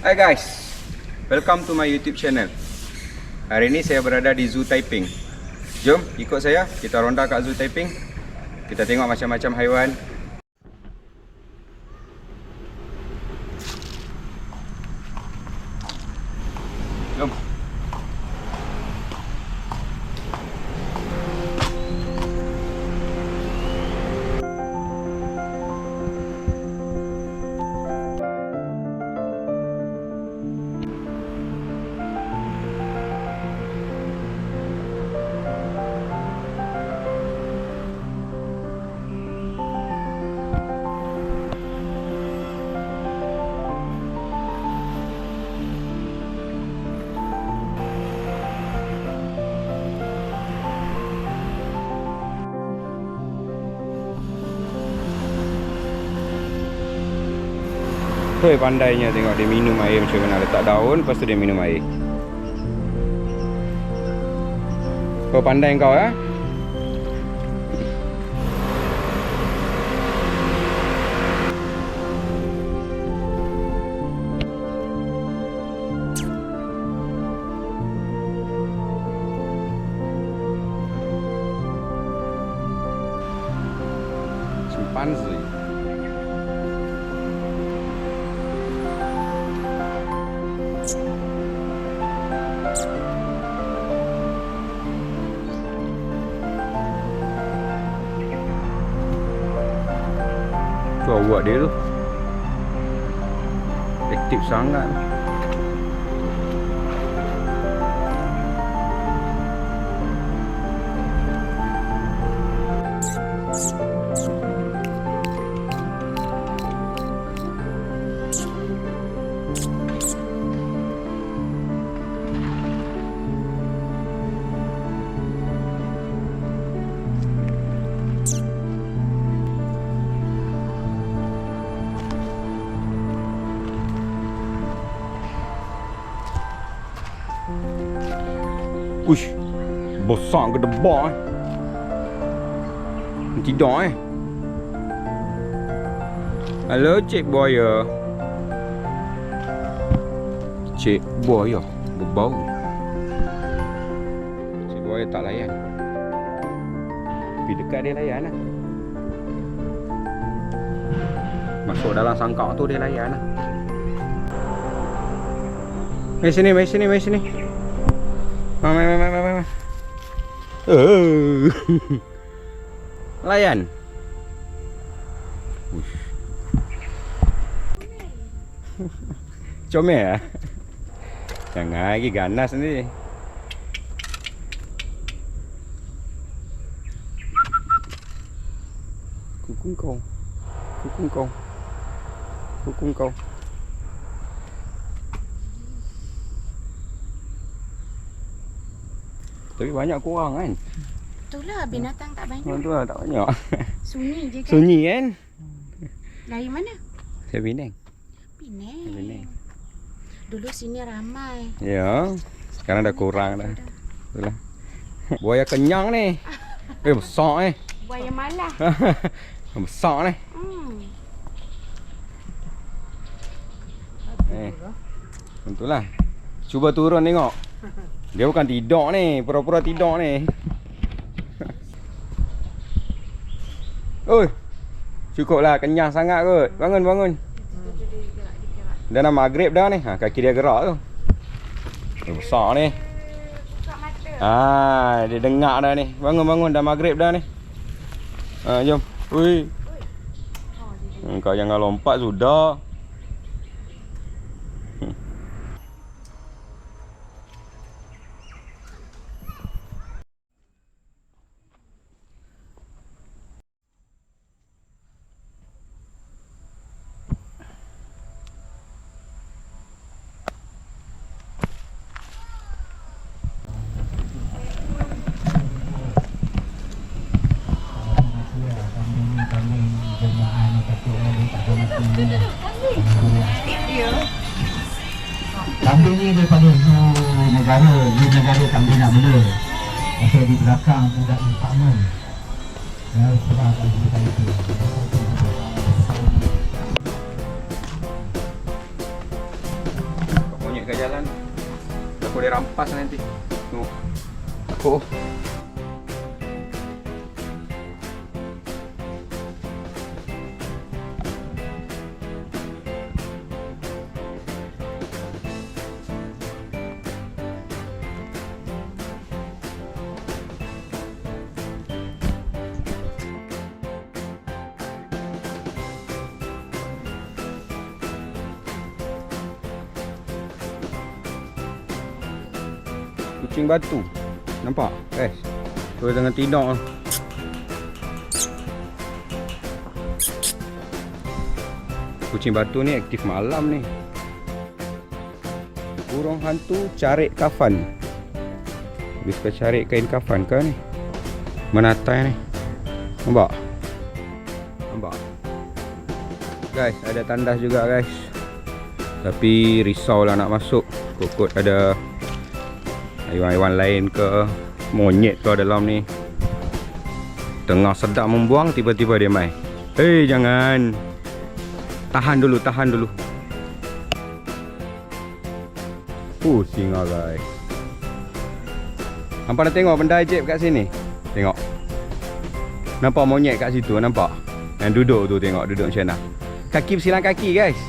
Hai guys, welcome to my YouTube channel. Hari ini saya berada di Zoo Taiping. Jom ikut saya, kita ronda kat Zoo Taiping. Kita tengok macam-macam haiwan. Jom. Pandainya tengok dia minum air macam mana. Letak daun, lepas tu dia minum air. Kau pandai kau ya? Chimpanzee. Tu awak dia tu aktif sangat. Uish, besar ke debar Tidur Halo Cik Buaya. Cik Buaya berbau. Cik Buaya tak layan. Pergi dekat dia layan lah. Masuk dalam sangkak tu dia layan lah. Mari sini, mari sini, mari sini. Mari. Layan. Comel lah. Jangan lagi ganas ni. Kukung kau. Tapi banyak kurang kan? Itulah binatang tak banyak. Itulah tak banyak. Sunyi je kan? Sunyi kan? Dari mana? Saya Penang. Penang. Dulu sini ramai. Ya. Sekarang dah kurang dah. Itulah. Buaya kenyang ni. Besar Buaya malah. Besar ni. Itulah. Cuba turun tengok. Dia bukan tidur ni, pura-pura tidur ni. Oi. Cukuplah, kenyang sangat kot. Bangun. Dah nak maghrib dah ni. Kaki dia gerak tu. Dia besar ni. Dia dengar dah ni. Bangun, dah maghrib dah ni. Jom. Ui. Kau jangan lompat sudah. Kambing ni daripada zoo negara kambing nak bela. Pasal di belakang budak department. Sebab kita itu. jalan. Aku boleh rampas nanti. Tengok. Aku. Kucing batu. Nampak guys? Tu tengah tidur. Kucing batu ni aktif malam ni. Burung hantu carik kafan. Dia suka cari kain kafan ke ni? Menatai ni. Nampak? Nampak? Guys, ada tandas juga guys. Tapi risau lah nak masuk. Kokot ada haiwan-haiwan lain ke, monyet ke dalam ni. Tengah sedap membuang, tiba-tiba dia mai. Hei, jangan. Tahan dulu, tahan dulu. Singa guys. Hampa dah tengok benda ajaib kat sini? Tengok. Nampak monyet kat situ, nampak? Yang duduk tu tengok, duduk macam mana. Kaki bersilang kaki guys.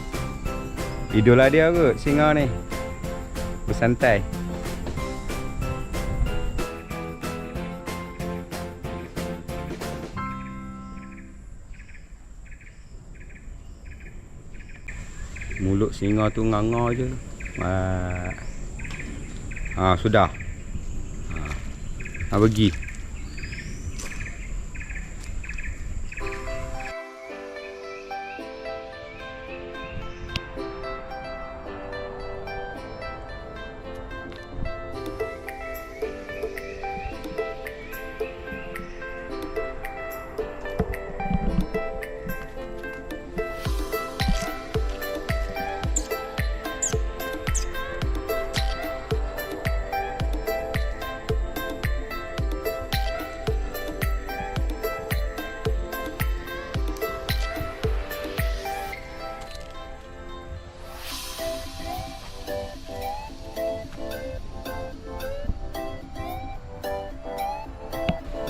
Idola dia kot, singa ni. Bersantai. Mulut singa tu nganga je. Sudah. Pergi.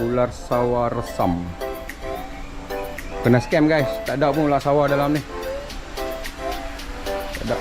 Ular sawah resam. Kena scam guys. Tak ada pun ular sawah dalam ni. Tak ada.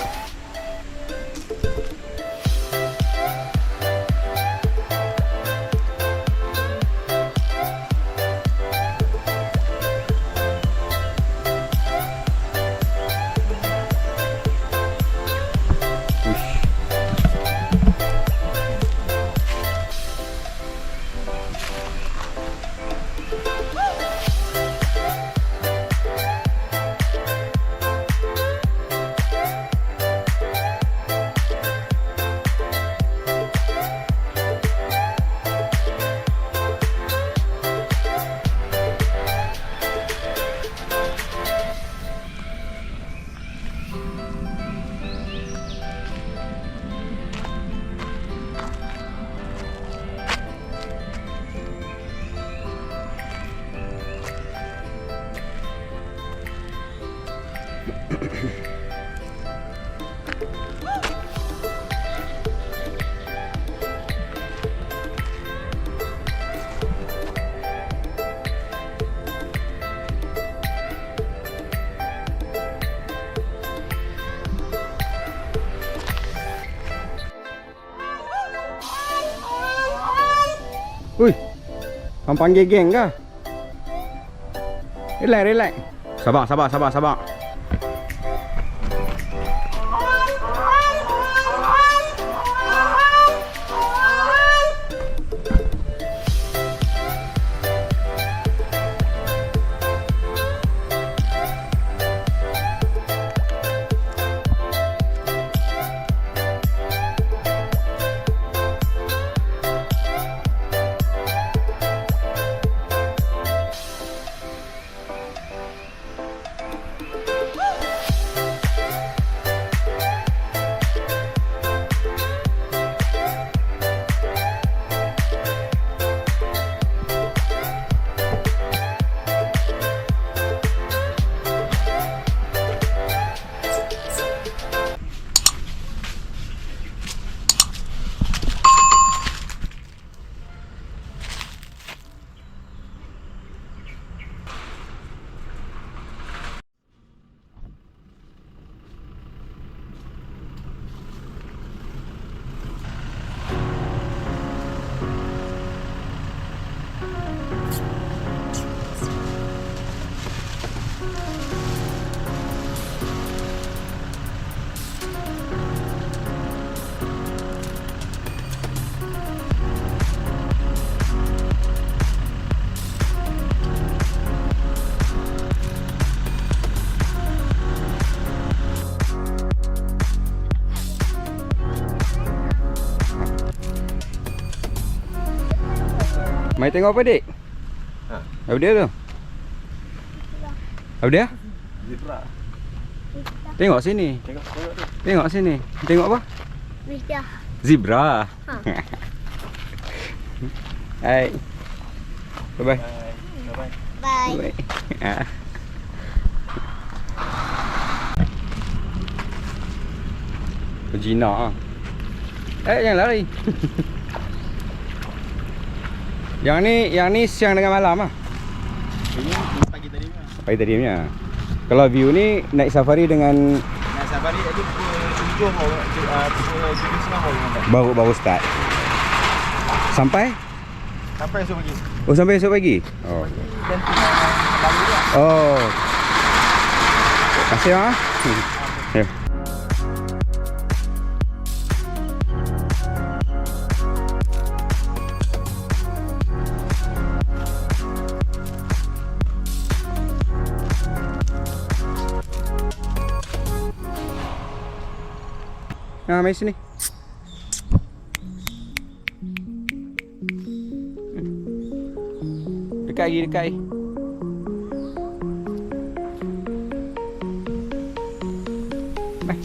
Ui, kau panggil geng ke? Relax, relax. Sabar, sabar, sabar, sabar. Mai tengok apa, Dik? Ha. Apa dia tu? Apa dia? Zebra. Tengok sini. Tengok tu. Tengok sini. Tengok apa? Lidah. Zebra. Ha. Hai. Bye-bye. Bye. Bye. Bye. Ah. Pejina ah. Jangan lari. Yang ni siang dengan malam ah. Ini pagi tadi ni. Pagi tadi punya. Kalau view ni naik safari dengan Nah, safari tadi pukul 7 pukul 7.30 baru start. Sampai esok pagi. Oh, sampai esok pagi. Oh. Dan baru dia. Oh. Terima kasih ah. Ya. Mari sini. Dekat lagi, dekat lagi. Mari.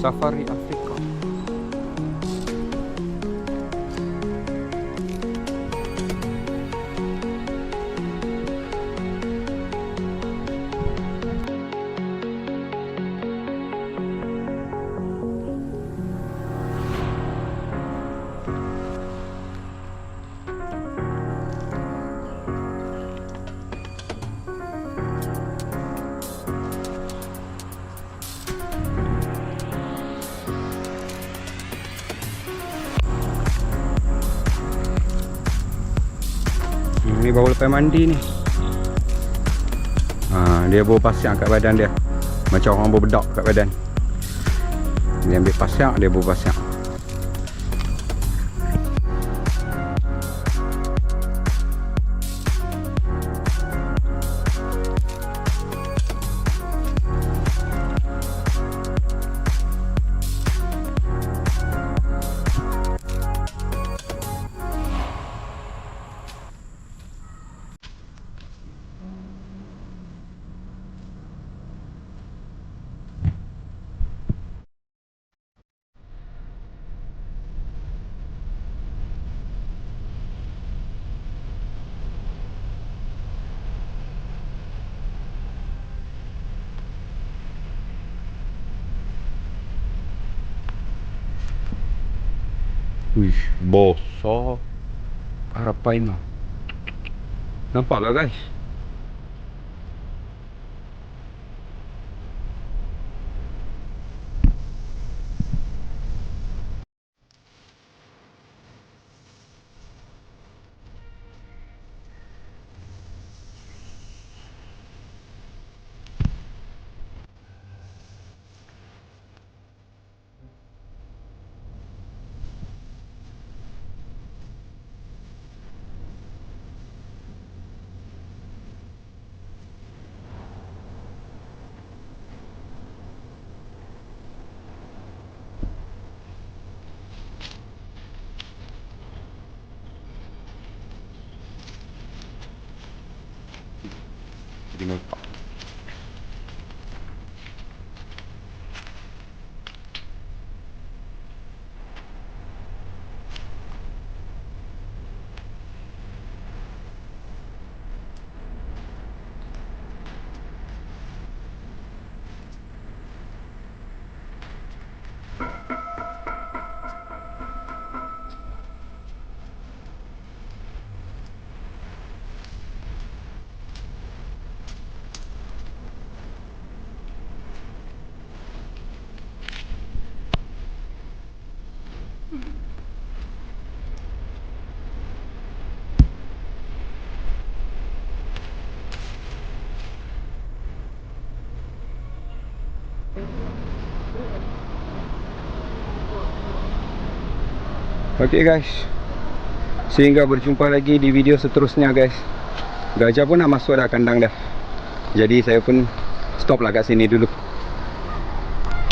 Safari Afrika. Ni baru lepas mandi ni. Dia bawa pasir kat badan dia. Macam orang berbedak kat badan. Dia ambil pasir, dia bawa pasir. Wih, besar Arapaima. Nampak tak guys? Jadi nampak. Okay guys, sehingga berjumpa lagi di video seterusnya guys. Gajah pun nak masuk dah kandang dah. Jadi saya pun stop lah kat sini dulu.